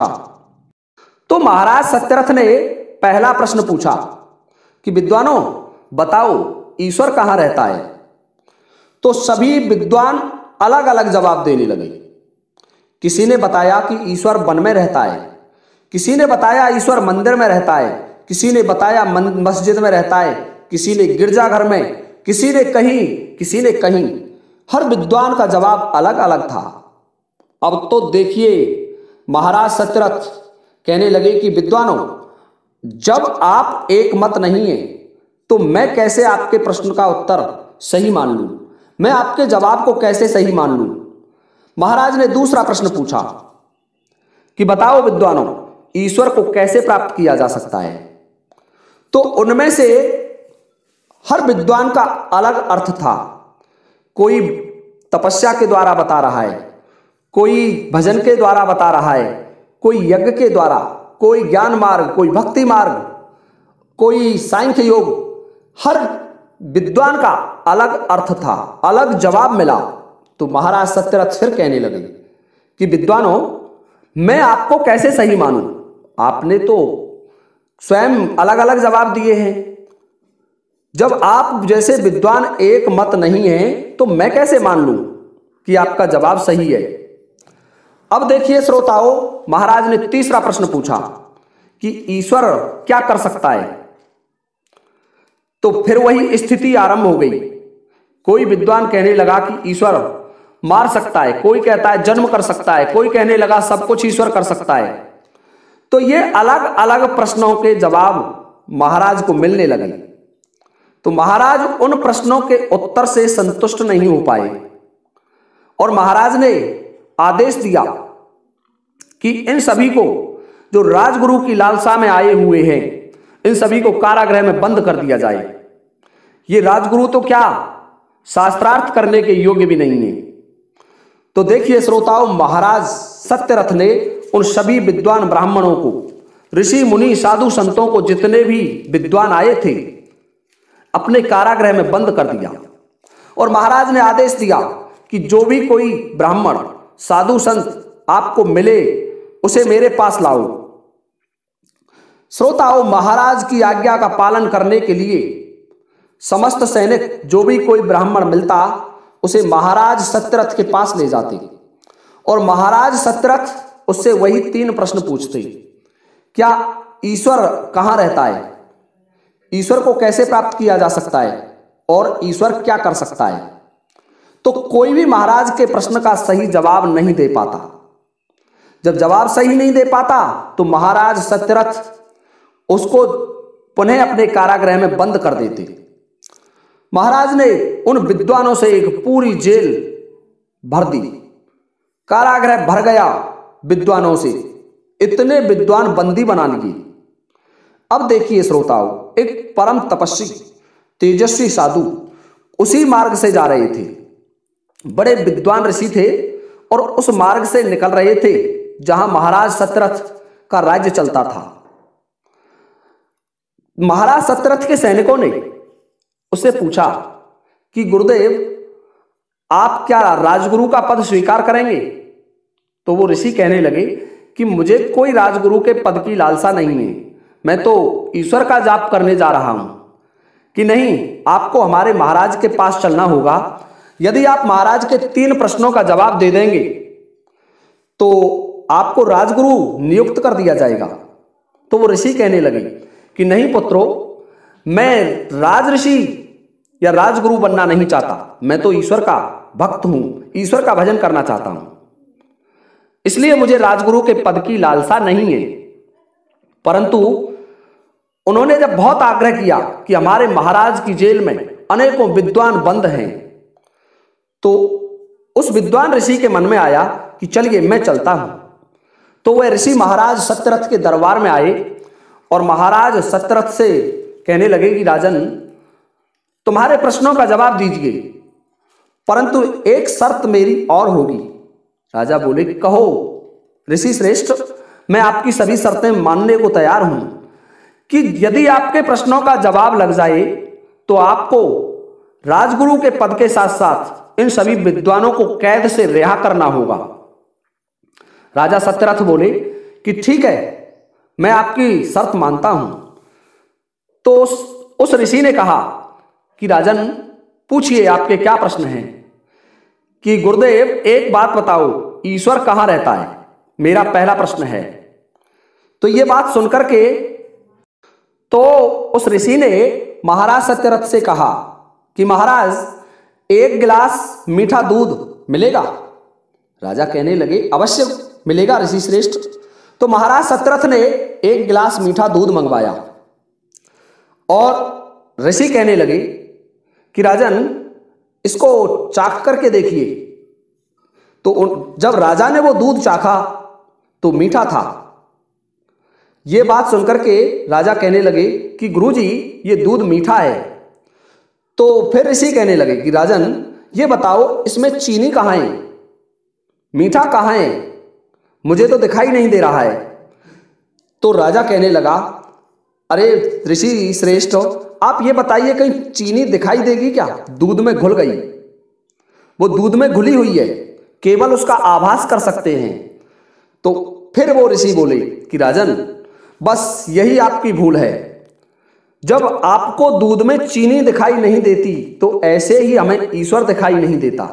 तो महाराज सत्यरथ ने पहला प्रश्न पूछा कि विद्वानों बताओ ईश्वर कहां रहता है। तो सभी विद्वान अलग अलग जवाब देने लगे। किसी ने बताया कि ईश्वर वन में रहता है, किसी ने बताया ईश्वर मंदिर में रहता है, किसी ने बताया मस्जिद में रहता है, किसी ने गिरजाघर में, किसी ने कहीं। हर विद्वान का जवाब अलग अलग था। अब तो देखिए महाराज सत्यरथ कहने लगे कि विद्वानों, जब आप एक मत नहीं है तो मैं कैसे आपके प्रश्न का उत्तर सही मान लूं, मैं आपके जवाब को कैसे सही मान लूं। महाराज ने दूसरा प्रश्न पूछा कि बताओ विद्वानों, ईश्वर को कैसे प्राप्त किया जा सकता है। तो उनमें से हर विद्वान का अलग अर्थ था। कोई तपस्या के द्वारा बता रहा है, कोई भजन के द्वारा बता रहा है, कोई यज्ञ के द्वारा, कोई ज्ञान मार्ग, कोई भक्ति मार्ग, कोई सांख्य योग। हर विद्वान का अलग अर्थ था, अलग जवाब मिला। तो महाराज सत्यरथ फिर कहने लगे कि विद्वानों, मैं आपको कैसे सही मानूं, आपने तो स्वयं अलग अलग जवाब दिए हैं। जब आप जैसे विद्वान एक मत नहीं है तो मैं कैसे मान लूं कि आपका जवाब सही है। अब देखिए श्रोताओं, महाराज ने तीसरा प्रश्न पूछा कि ईश्वर क्या कर सकता है। तो फिर वही स्थिति आरंभ हो गई। कोई विद्वान कहने लगा कि ईश्वर मार सकता है, कोई कहता है जन्म कर सकता है, कोई कहने लगा सब कुछ ईश्वर कर सकता है। तो ये अलग अलग प्रश्नों के जवाब महाराज को मिलने लगे। तो महाराज उन प्रश्नों के उत्तर से संतुष्ट नहीं हो पाए और महाराज ने आदेश दिया कि इन सभी को, जो राजगुरु की लालसा में आए हुए हैं, इन सभी को कारागृह में बंद कर दिया जाए। ये राजगुरु तो क्या शास्त्रार्थ करने के योग्य भी नहीं है। तो देखिए श्रोताओं, महाराज सत्यरथ ने उन सभी विद्वान ब्राह्मणों को, ऋषि मुनि साधु संतों को, जितने भी विद्वान आए थे, अपने कारागृह में बंद कर दिया। और महाराज ने आदेश दिया कि जो भी कोई ब्राह्मण साधु संत आपको मिले उसे मेरे पास लाओ। श्रोताओं, महाराज की आज्ञा का पालन करने के लिए समस्त सैनिक, जो भी कोई ब्राह्मण मिलता उसे महाराज सत्यरथ के पास ले जाते और महाराज सत्यरथ उससे वही 3 प्रश्न पूछते। क्या ईश्वर कहां रहता है, ईश्वर को कैसे प्राप्त किया जा सकता है, और ईश्वर क्या कर सकता है। तो कोई भी महाराज के प्रश्न का सही जवाब नहीं दे पाता। जब जवाब सही नहीं दे पाता तो महाराज सत्यरथ उसको पुनः अपने कारागृह में बंद कर देते। महाराज ने उन विद्वानों से एक पूरी जेल भर दी, कारागृह भर गया विद्वानों से, इतने विद्वान बंदी बना लिए। अब देखिए श्रोताओं, एक परम तपस्वी तेजस्वी साधु उसी मार्ग से जा रहे थे। बड़े विद्वान ऋषि थे और उस मार्ग से निकल रहे थे जहां महाराज सत्यरथ का राज्य चलता था। महाराज सत्यरथ के सैनिकों ने उससे पूछा कि गुरुदेव, आप क्या राजगुरु का पद स्वीकार करेंगे। तो वो ऋषि कहने लगे कि मुझे कोई राजगुरु के पद की लालसा नहीं है, मैं तो ईश्वर का जाप करने जा रहा हूं। कि नहीं, आपको हमारे महाराज के पास चलना होगा। यदि आप महाराज के 3 प्रश्नों का जवाब दे देंगे तो आपको राजगुरु नियुक्त कर दिया जाएगा। तो वो ऋषि कहने लगे कि नहीं पुत्रों, मैं राजऋषि या राजगुरु बनना नहीं चाहता, मैं तो ईश्वर का भक्त हूं, ईश्वर का भजन करना चाहता हूं, इसलिए मुझे राजगुरु के पद की लालसा नहीं है। परंतु उन्होंने जब बहुत आग्रह किया कि हमारे महाराज की जेल में अनेकों विद्वान बंद हैं, तो उस विद्वान ऋषि के मन में आया कि चलिए मैं चलता हूं। तो वह ऋषि महाराज सत्यरथ के दरबार में आए और महाराज सत्यरथ से कहने लगे कि राजन, तुम्हारे प्रश्नों का जवाब दीजिए, परंतु एक शर्त मेरी और होगी। राजा बोले, कहो ऋषि श्रेष्ठ, मैं आपकी सभी शर्तें मानने को तैयार हूं कि यदि आपके प्रश्नों का जवाब लग जाए तो आपको राजगुरु के पद के साथ साथ इन सभी विद्वानों को कैद से रिहा करना होगा। राजा सत्यरथ बोले कि ठीक है, मैं आपकी शर्त मानता हूं। तो उस ऋषि ने कहा कि राजन, पूछिए आपके क्या प्रश्न हैं। कि गुरुदेव एक बात बताओ, ईश्वर कहां रहता है, मेरा पहला प्रश्न है। तो ये बात सुनकर के तो उस ऋषि ने महाराज सत्यरथ से कहा कि महाराज एक गिलास मीठा दूध मिलेगा। राजा कहने लगे अवश्य मिलेगा ऋषि श्रेष्ठ। तो महाराज सत्यरथ ने एक गिलास मीठा दूध मंगवाया और ऋषि कहने लगे कि राजन, इसको चाख करके देखिए। तो जब राजा ने वो दूध चाखा तो मीठा था। ये बात सुनकर के राजा कहने लगे कि गुरुजी, ये दूध मीठा है। तो फिर ऋषि कहने लगे कि राजन, ये बताओ इसमें चीनी कहाँ है, मीठा कहाँ है, मुझे तो दिखाई नहीं दे रहा है। तो राजा कहने लगा, अरे ऋषि श्रेष्ठ, आप ये बताइए कहीं चीनी दिखाई देगी क्या? दूध में घुल गई, वो दूध में घुली हुई है, केवल उसका आभास कर सकते हैं। तो फिर वो ऋषि बोले कि राजन, बस यही आपकी भूल है। जब आपको दूध में चीनी दिखाई नहीं देती तो ऐसे ही हमें ईश्वर दिखाई नहीं देता।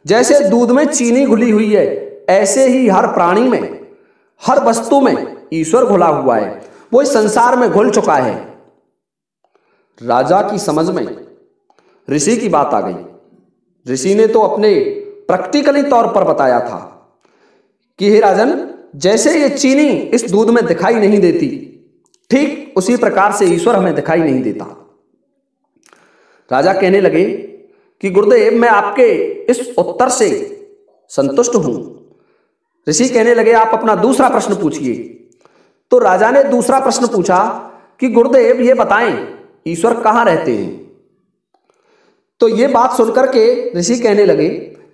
जैसे दूध में चीनी घुली हुई है, ऐसे ही हर प्राणी में, हर वस्तु में ईश्वर घुला हुआ है, वो इस संसार में घुल चुका है। राजा की समझ में ऋषि की बात आ गई। ऋषि ने तो अपने प्रैक्टिकली तौर पर बताया था कि हे राजन, जैसे ये चीनी इस दूध में दिखाई नहीं देती, ठीक उसी प्रकार से ईश्वर हमें दिखाई नहीं देता। राजा कहने लगे कि गुरुदेव, मैं आपके इस उत्तर से संतुष्ट हूं। ऋषि कहने लगे आप अपना दूसरा प्रश्न पूछिए। तो राजा ने दूसरा प्रश्न पूछा कि गुरुदेव ये बताएं, ईश्वर कहां रहते हैं। तो ये बात सुनकर के ऋषि कहने लगे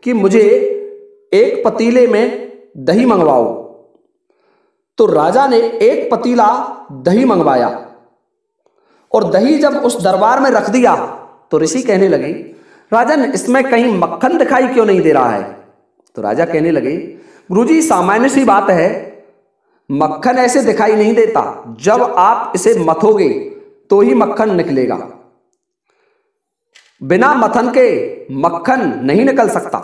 कि मुझे एक पतीले में दही मंगवाओ। तो राजा ने एक पतीला दही मंगवाया और दही जब उस दरबार में रख दिया तो ऋषि कहने लगे, राजन, इसमें कहीं मक्खन दिखाई क्यों नहीं दे रहा है। तो राजा कहने लगे, गुरुजी, सामान्य सी बात है, मक्खन ऐसे दिखाई नहीं देता, जब आप इसे मथोगे तो ही मक्खन निकलेगा, बिना मथन के मक्खन नहीं निकल सकता।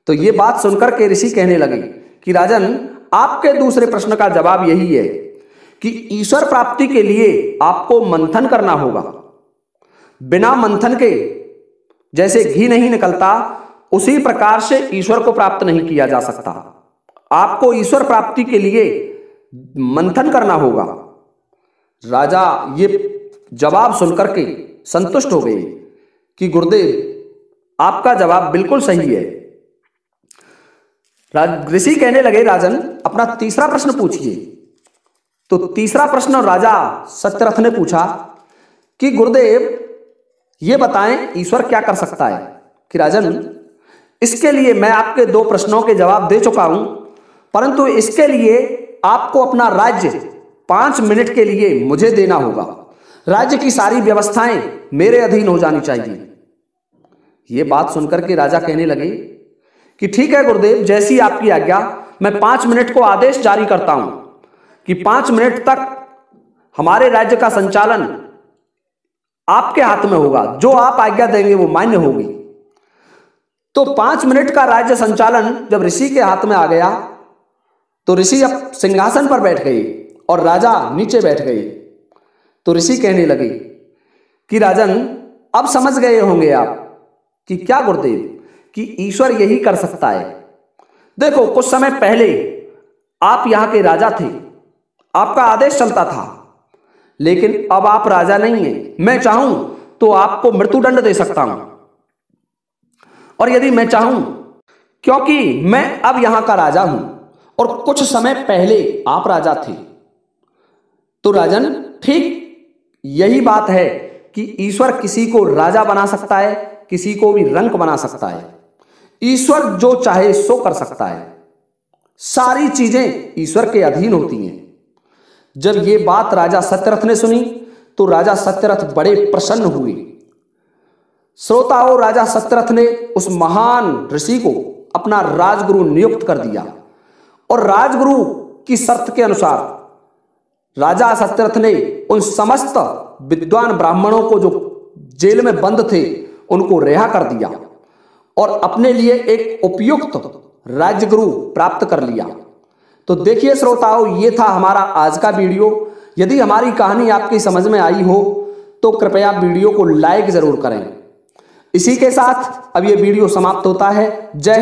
तो ये बात सुनकर के ऋषि कहने लगे कि राजन, आपके दूसरे प्रश्न का जवाब यही है कि ईश्वर प्राप्ति के लिए आपको मंथन करना होगा। बिना मंथन के जैसे घी नहीं निकलता, उसी प्रकार से ईश्वर को प्राप्त नहीं किया जा सकता। आपको ईश्वर प्राप्ति के लिए मंथन करना होगा। राजा ये जवाब सुनकर के संतुष्ट हो गए कि गुरुदेव, आपका जवाब बिल्कुल सही है। ऋषि कहने लगे, राजन, अपना तीसरा प्रश्न पूछिए। तो तीसरा प्रश्न राजा सत्यरथ ने पूछा कि गुरुदेव, ये बताएं, ईश्वर क्या कर सकता है। कि राजन, इसके लिए मैं आपके दो प्रश्नों के जवाब दे चुका हूं, परंतु इसके लिए आपको अपना राज्य 5 मिनट के लिए मुझे देना होगा। राज्य की सारी व्यवस्थाएं मेरे अधीन हो जानी चाहिए। ये बात सुनकर के राजा कहने लगे कि ठीक है गुरुदेव, जैसी आपकी आज्ञा। मैं 5 मिनट को आदेश जारी करता हूं कि 5 मिनट तक हमारे राज्य का संचालन आपके हाथ में होगा। जो आप आज्ञा देंगे वो मान्य होगी। तो 5 मिनट का राज्य संचालन जब ऋषि के हाथ में आ गया तो ऋषि अब सिंहासन पर बैठ गए और राजा नीचे बैठ गए। तो ऋषि कहने लगे कि राजन, अब समझ गए होंगे आप कि क्या गुरुदेव, कि ईश्वर यही कर सकता है। देखो, कुछ समय पहले आप यहां के राजा थे, आपका आदेश चलता था, लेकिन अब आप राजा नहीं हैं। मैं चाहूं तो आपको मृत्युदंड दे सकता हूं, और यदि मैं चाहूं, क्योंकि मैं अब यहां का राजा हूं और कुछ समय पहले आप राजा थे। तो राजन, ठीक यही बात है कि ईश्वर किसी को राजा बना सकता है, किसी को भी रंक बना सकता है। ईश्वर जो चाहे सो कर सकता है। सारी चीजें ईश्वर के अधीन होती हैं। जब ये बात राजा सत्यरथ ने सुनी तो राजा सत्यरथ बड़े प्रसन्न हुए। श्रोताओं, राजा सत्यरथ ने उस महान ऋषि को अपना राजगुरु नियुक्त कर दिया और राजगुरु की शर्त के अनुसार राजा सत्यरथ ने उन समस्त विद्वान ब्राह्मणों को जो जेल में बंद थे उनको रिहा कर दिया और अपने लिए एक उपयुक्त राजगुरु प्राप्त कर लिया। तो देखिए श्रोताओं, ये था हमारा आज का वीडियो। यदि हमारी कहानी आपकी समझ में आई हो तो कृपया वीडियो को लाइक जरूर करें। इसी के साथ अब ये वीडियो समाप्त होता है। जय हिंद।